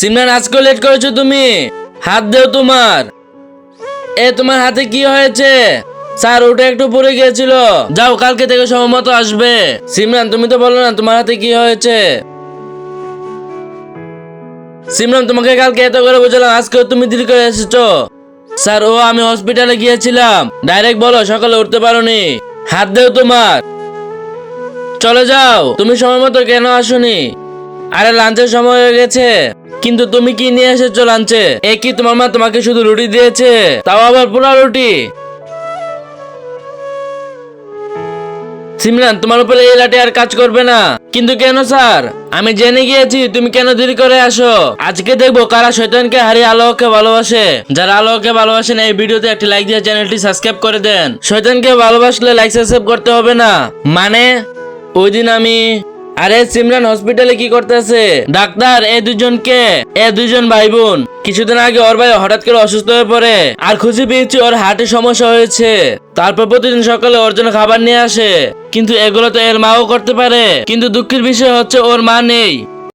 সিমরান আজকে লেট করেছো তুমি। হাত দেও তোমার। তোমার হাতে কি হয়েছে? স্যার ওটা একটু পড়ে গিয়েছিল। যাও কালকে থেকে সময় মতো আসবে। সিমরান তুমি তো বলো না তোমার হাতে কি হয়েছে। সিমরান তোমাকে কালকে এত করে বুঝলাম, আজকে তুমি দেরি করে এসেছো। স্যার আমি হসপিটালে গিয়েছিলাম। ডাইরেক্ট বলো সকালে উঠতে পারোনি। হাত দেও তোমার। চলে যাও। তুমি সময় মতো কেন আসোনি? আরে লাঞ্চের সময় হয়ে গেছে। কিন্তু তুমি কি নিয়ে এসেছো লাঞ্চে? কি তোমার মা তোমাকে শুধু রুটি দিয়েছে, তাও আবার পোড়া রুটি? সিমরান তোমার উপরে এই লাঠি আর কাজ করবে না। কিন্তু কেন স্যার? আমি জেনে গিয়েছি তুমি কেন দেরি করে আসো। আজকে দেখবো কারা শয়তানকে হারিয়ে আল্লাহকে ভালোবাসে। যারা আল্লাহকে ভালোবাসেন এই ভিডিওতে একটি লাইক দিয়ে চ্যানেলটি সাবস্ক্রাইব করে দেন। শয়তানকে ভালোবাসলে লাইক সাবস্ক্রাইব করতে হবে না। মানে ওই দিন আমি আরে সিমরান হসপিটালে কি করতেছে? ডাক্তার এই দুজনকে, দুজন ভাই বোন। কিছুদিন আগে ওর ভাই হঠাৎ করে অসুস্থ হয়ে পড়ে, আর খুঁজে পেয়েছি ওর হার্টে সমস্যা হয়েছে। তারপর প্রতিদিন সকালে ওর জন্য খাবার নিয়ে আসে। কিন্তু এগুলো তো এর মাও করতে পারে, কিন্তু দুঃখের বিষয় হচ্ছে ওর মা নেই।